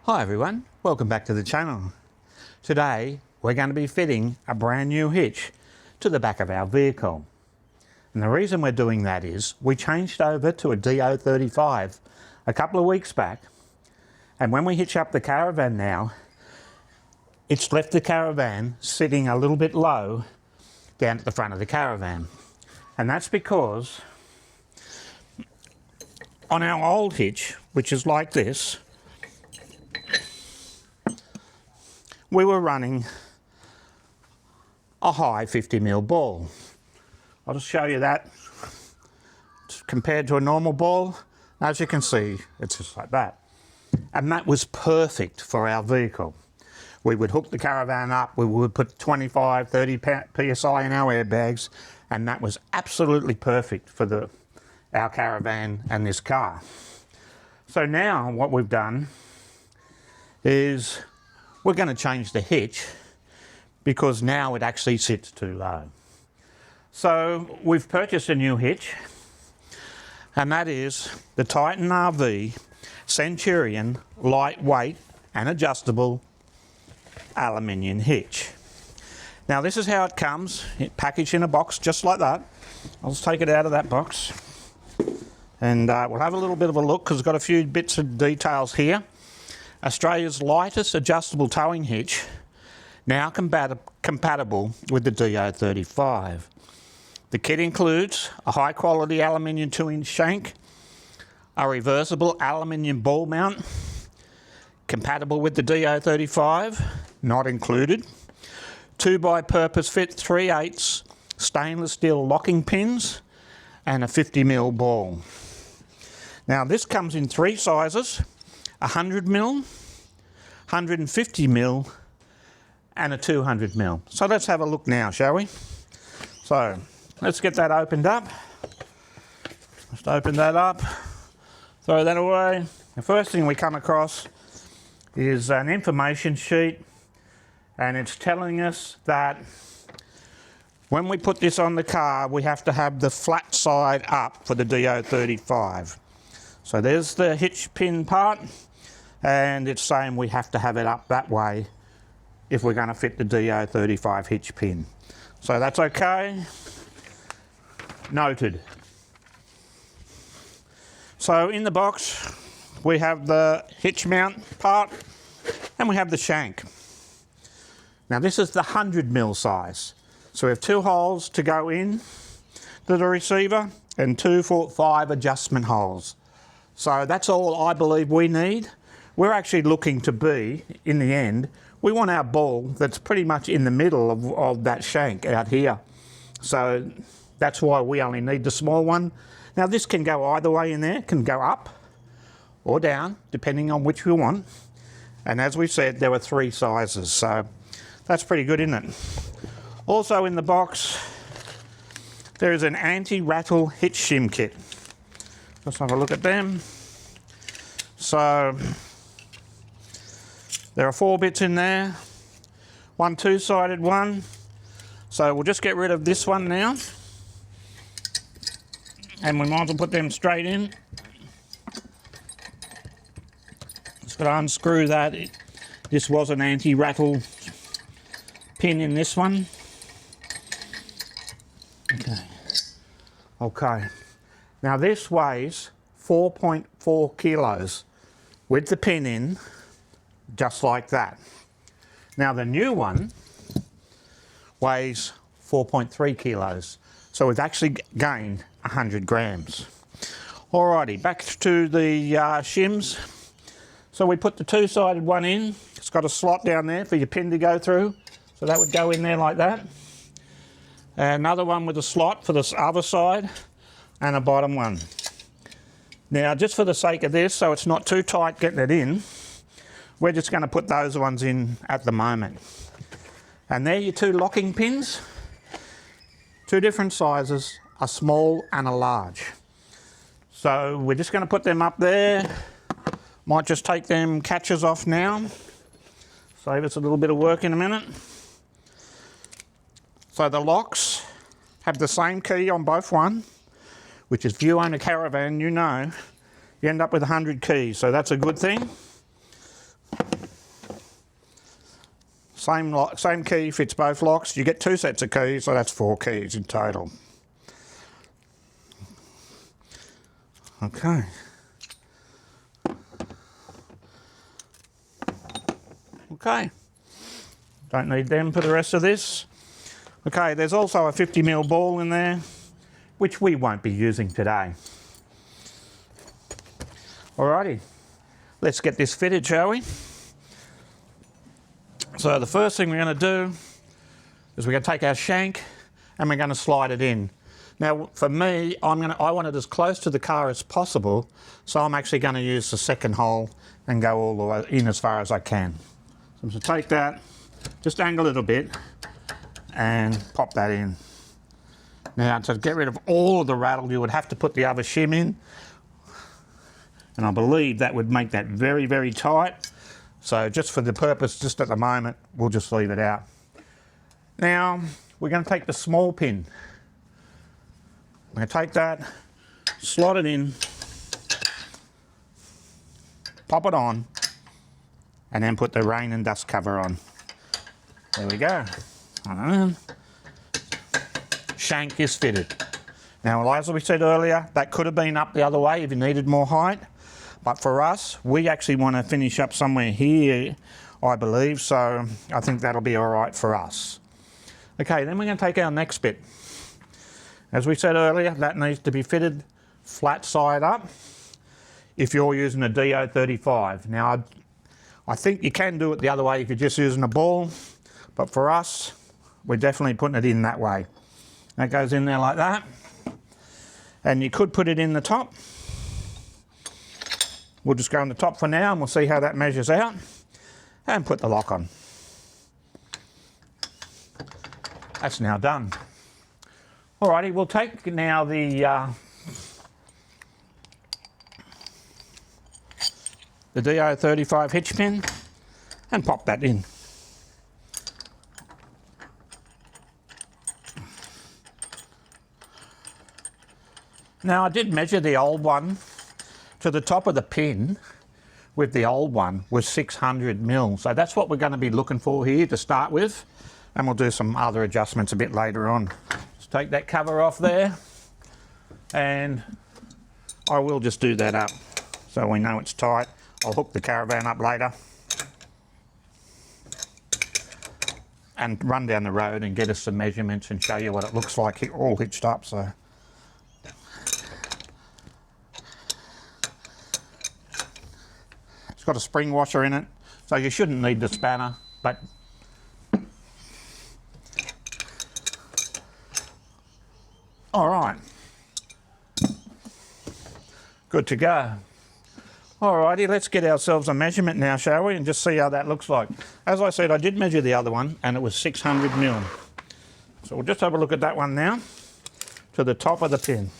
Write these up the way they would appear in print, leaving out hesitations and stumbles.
Hi everyone, welcome back to the channel. Today we're going to be fitting a brand new hitch to the back of our vehicle. And the reason we're doing that is we changed over to a DO35 a couple of weeks back, and when we hitch up the Caravan now, it's left the Caravan sitting a little bit low down at the front of the Caravan. And that's because on our old hitch, which is like this, we were running a high 50mm ball. I'll just show you that. Compared to a normal ball, as you can see, it's just like that. And that was perfect for our vehicle. We would hook the Caravan up, we would put 25, 30 PSI in our airbags, and that was absolutely perfect for our Caravan and this car. So now what we've done is we're going to change the hitch because now it actually sits too low. So we've purchased a new hitch, and that is the Titan RV Centurian lightweight and adjustable aluminium hitch. Now this is how it comes, packaged in a box just like that. I'll just take it out of that box and we'll have a little bit of a look because it's got a few bits of details here. Australia's lightest adjustable towing hitch, now compatible with the DO35. The kit includes a high quality aluminium 2-inch shank, a reversible aluminium ball mount, compatible with the DO35, not included, 2x purpose fit 3/8 stainless steel locking pins, and a 50mm ball. Now this comes in three sizes: 100mm, 150mm, and a 200mm. So let's have a look now, shall we? So let's get that opened up. Just open that up, throw that away. The first thing we come across is an information sheet, and it's telling us that when we put this on the car, we have to have the flat side up for the DO35. So there's the hitch pin part, and it's saying we have to have it up that way if we're going to fit the DO35 hitch pin. So that's okay. Noted. So in the box we have the hitch mount part and we have the shank. Now this is the 100mm size. So we have 2 holes to go in to the receiver and 2 for 5 adjustment holes. So that's all I believe we need. We're actually looking to be, in the end, we want our ball that's pretty much in the middle of that shank out here. So that's why we only need the small one. Now this can go either way in there, it can go up or down, depending on which we want. And as we said, there were 3 sizes, so that's pretty good, isn't it? Also in the box, there is an anti-rattle hitch shim kit. Let's have a look at them. So there are 4 bits in there, one 2-sided one. So we'll just get rid of this one now, and we might as well put them straight in. Just got to unscrew that. This was an anti-rattle pin in this one. Okay. Now this weighs 4.4 kilos with the pin in, just like that. Now the new one weighs 4.3 kilos. So we've actually gained 100 grams. Alrighty, back to the shims. So we put the 2-sided one in. It's got a slot down there for your pin to go through. So that would go in there like that. Another one with a slot for this other side, and a bottom one. Now just for the sake of this, so it's not too tight getting it in, we're just going to put those ones in at the moment. And there are your 2 locking pins, 2 different sizes, a small and a large. So we're just going to put them up there. Might just take them catches off now, save us a little bit of work in a minute. So the locks have the same key on both one, which is if you own a Caravan, you know, you end up with 100 keys, so that's a good thing. Same key fits both locks. You get 2 sets of keys, so that's 4 keys in total. Okay. Okay. Don't need them for the rest of this. Okay, there's also a 50mm ball in there, which we won't be using today. Alrighty, let's get this fitted, shall we? So the first thing we're going to do is we're going to take our shank and we're going to slide it in. Now for me, I want it as close to the car as possible, so I'm actually going to use the second hole and go all the way in as far as I can. So I'm going to take that, just angle it a bit and pop that in. Now to get rid of all of the rattle, you would have to put the other shim in, and I believe that would make that very, very tight. So just for the purpose, just at the moment, we'll just leave it out. Now we're going to take the small pin. I'm going to take that, slot it in, pop it on, and then put the rain and dust cover on. There we go. Shank is fitted. Now, as we said earlier, that could have been up the other way if you needed more height. But for us, we actually want to finish up somewhere here, I believe. So I think that'll be all right for us. Okay, then we're going to take our next bit. As we said earlier, that needs to be fitted flat side up if you're using a DO35. Now, I think you can do it the other way if you're just using a ball, but for us, we're definitely putting it in that way. That goes in there like that. And you could put it in the top. We'll just go on the top for now and we'll see how that measures out. And put the lock on. That's now done. Alrighty, we'll take now the DO35 hitch pin and pop that in. Now I did measure the old one to the top of the pin with the old one was 600mm. So that's what we're going to be looking for here to start with, and we'll do some other adjustments a bit later on. Just take that cover off there, and I will just do that up so we know it's tight. I'll hook the Caravan up later and run down the road and get us some measurements and show you what it looks like all hitched up. So it's got a spring washer in it, so you shouldn't need the spanner, but all right, good to go. Alrighty, let's get ourselves a measurement now, shall we, and just see how that looks like. As I said, I did measure the other one and it was 600mm. So we'll just have a look at that one now, to the top of the pin.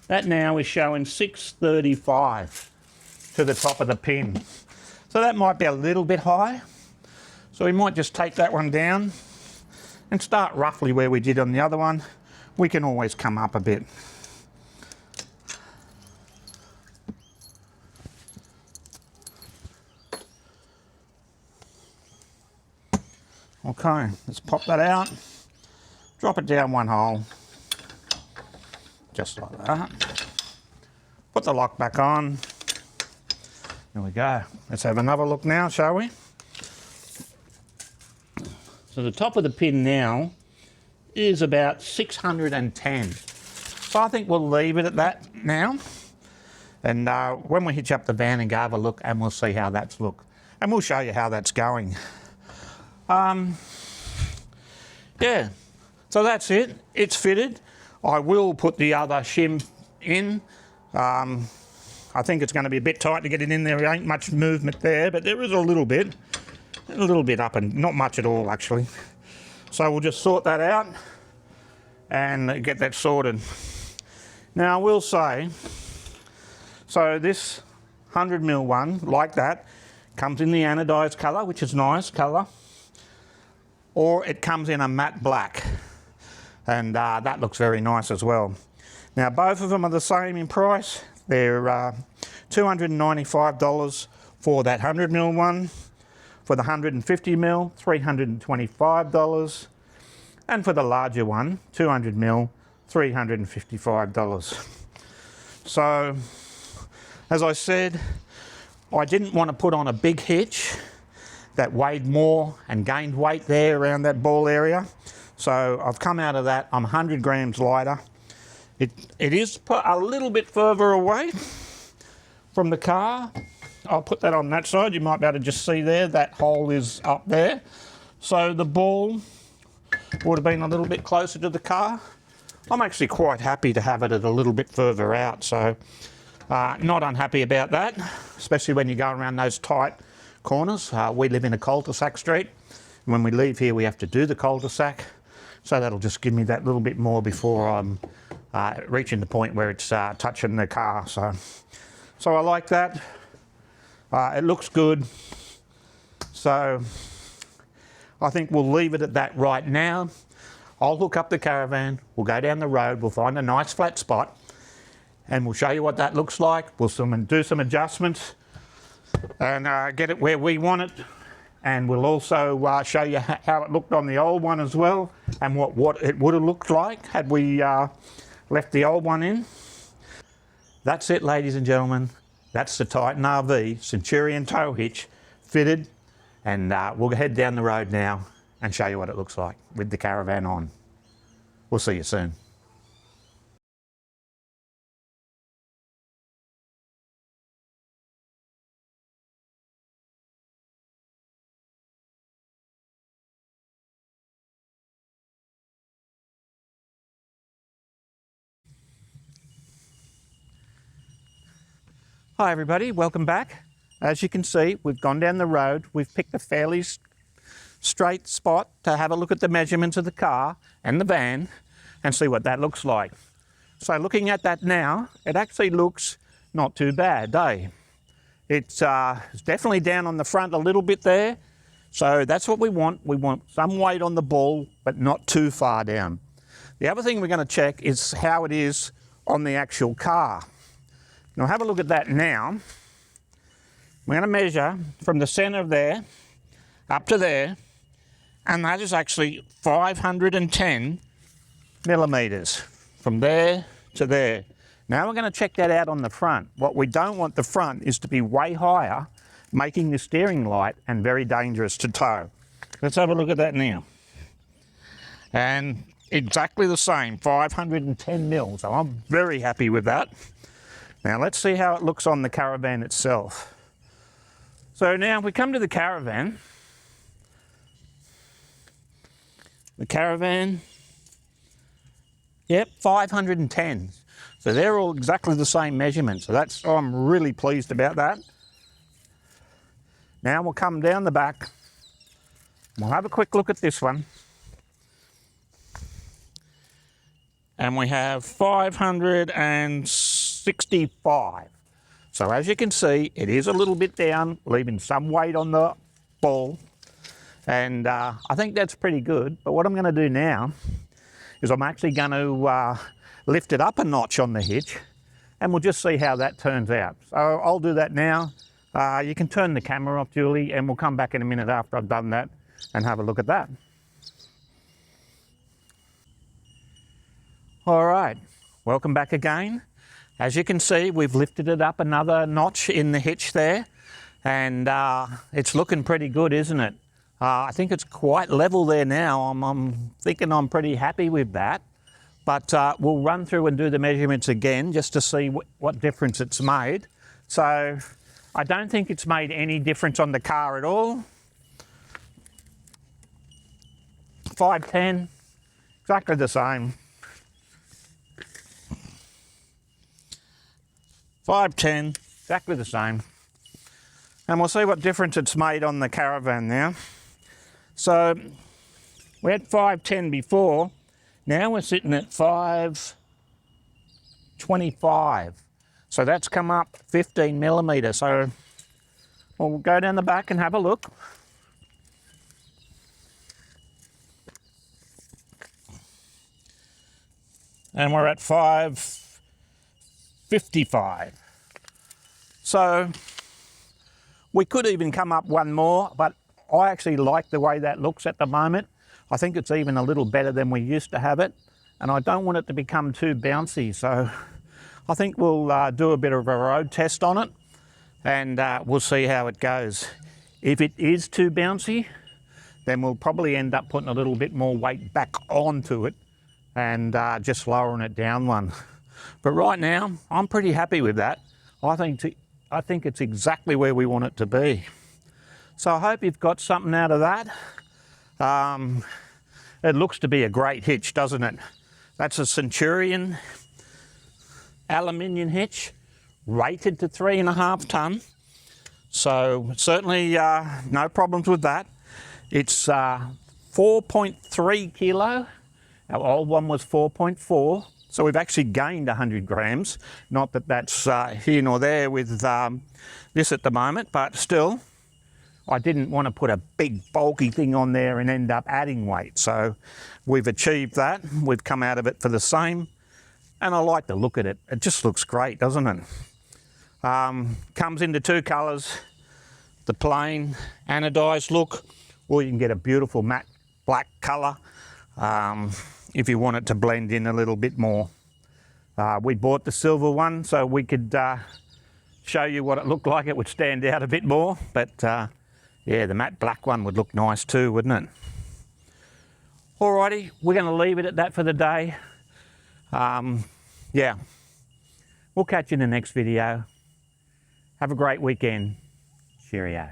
That now is showing 635 to the top of the pin. So that might be a little bit high. So we might just take that one down and start roughly where we did on the other one. We can always come up a bit. Okay, let's pop that out, drop it down one hole, just like that. Put the lock back on. There we go. Let's have another look now, shall we? So the top of the pin now is about 610. So I think we'll leave it at that now. And when we hitch up the van and go have a look, and we'll see how that's look. And we'll show you how that's going. Yeah, so that's it. It's fitted. I will put the other shim in. I think it's going to be a bit tight to get it in there. There ain't much movement there, but there is a little bit up, and not much at all actually. So we'll just sort that out and get that sorted. Now I will say, so this 100mm one, like that, comes in the anodised colour, which is nice colour, or it comes in a matte black, and that looks very nice as well. Now both of them are the same in price. They're $295 for that 100mm one, For the 150 mil, $325. And for the larger one, 200 mil, $355. So, as I said, I didn't want to put on a big hitch that weighed more and gained weight there around that ball area. So I've come out of that, I'm 100 grams lighter. It is a little bit further away from the car. I'll put that on that side. You might be able to just see there, that hole is up there. So the ball would have been a little bit closer to the car. I'm actually quite happy to have it at a little bit further out, so not unhappy about that, especially when you go around those tight corners. We live in a cul-de-sac street. When we leave here, we have to do the cul-de-sac, so that'll just give me that little bit more before I'm reaching the point where it's touching the car. So I like that. It looks good. So I think we'll leave it at that right now. I'll hook up the Caravan, we'll go down the road, we'll find a nice flat spot, and we'll show you what that looks like. We'll do some adjustments and get it where we want it. And we'll also show you how it looked on the old one as well, and what it would have looked like had we left the old one in. That's it, ladies and gentlemen. That's the Titan RV Centurion tow hitch fitted, and we'll head down the road now and show you what it looks like with the Caravan on. We'll see you soon. Hi everybody, welcome back. As you can see, we've gone down the road. We've picked a fairly straight spot to have a look at the measurements of the car and the van and see what that looks like. So looking at that now, it actually looks not too bad, eh? It's definitely down on the front a little bit there. So that's what we want. We want some weight on the ball, but not too far down. The other thing we're going to check is how it is on the actual car. Now have a look at that now. We're going to measure from the center of there up to there, and that is actually 510 millimeters from there to there. Now we're going to check that out on the front. What we don't want the front is to be way higher, making the steering light and very dangerous to tow. Let's have a look at that now. And exactly the same, 510 mil, so I'm very happy with that. Now let's see how it looks on the Caravan itself. So now we come to the Caravan. The Caravan, yep, 510. So they're all exactly the same measurement. So I'm really pleased about that. Now we'll come down the back. We'll have a quick look at this one. And we have 565. So as you can see, it is a little bit down, leaving some weight on the ball. And I think that's pretty good. But what I'm going to do now is I'm actually going to lift it up a notch on the hitch, and we'll just see how that turns out. So I'll do that now. You can turn the camera off, Julie, and we'll come back in a minute after I've done that and have a look at that. All right, welcome back again. As you can see, we've lifted it up another notch in the hitch there, and it's looking pretty good, isn't it? I think it's quite level there now. I'm thinking I'm pretty happy with that. But we'll run through and do the measurements again just to see what difference it's made. So I don't think it's made any difference on the car at all. 510, exactly the same. 510, exactly the same. And we'll see what difference it's made on the Caravan now. So we had 510 before, now we're sitting at 525. So that's come up 15 millimeters. So we'll go down the back and have a look. And we're at 555. So we could even come up one more, but I actually like the way that looks at the moment. I think it's even a little better than we used to have it, and I don't want it to become too bouncy, so I think we'll do a bit of a road test on it, and we'll see how it goes. If it is too bouncy, then we'll probably end up putting a little bit more weight back onto it and just lowering it down one. But right now, I'm pretty happy with that. I think it's exactly where we want it to be. So I hope you've got something out of that. It looks to be a great hitch, doesn't it? That's a Centurion aluminium hitch, rated to 3.5 tonne. So certainly no problems with that. It's 4.3 kilo. Our old one was 4.4. So we've actually gained 100 grams. Not that that's here nor there with this at the moment, but still, I didn't want to put a big bulky thing on there and end up adding weight. So we've achieved that. We've come out of it for the same. And I like the look at it. It just looks great, doesn't it? Comes into 2 colours, the plain anodised look, or you can get a beautiful matte black colour if you want it to blend in a little bit more. We bought the silver one so we could show you what it looked like. It would stand out a bit more, but yeah, the matte black one would look nice too, wouldn't it? Alrighty, we're going to leave it at that for the day. Yeah, we'll catch you in the next video. Have a great weekend. Cheerio.